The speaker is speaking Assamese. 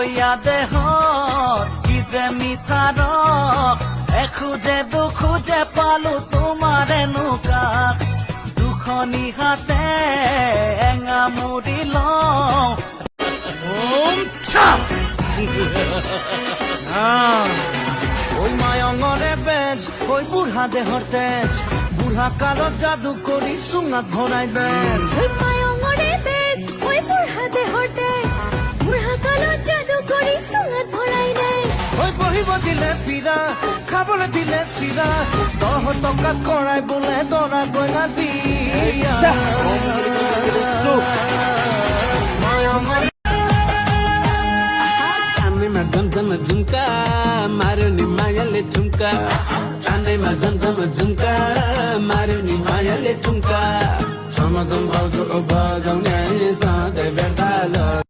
দৈয়া দেহত কি যে মিঠা ৰস এখোজে দুখোজে পালো তোমাৰ এনুকা দুখনি হাতে এঙামুৰি লওঁ ওই মায়ঙৰে বেজ ওই বুঢ়া দেহৰ তেজ বুঢ়া কালত যাদু কৰি চুঙাত ভৰাই বেজ ওই মায়ঙৰে বেজ ওই বুঢ়া দেহৰ তেজ বুঢ়া কালত যাদু কৰি চুঙাত ভৰাই দেজ ওই বহিব দিলে পীৰা খাবলৈ দিলে চিৰা 10 টকাত কৰাই বোলে দৰা কইনা বিয়া মায়ঙৰে Anima zam zam zumka, maruni mayale tumka. Anima zam zam zumka, maruni mayale tumka. Sama zam bazu oba zam nyai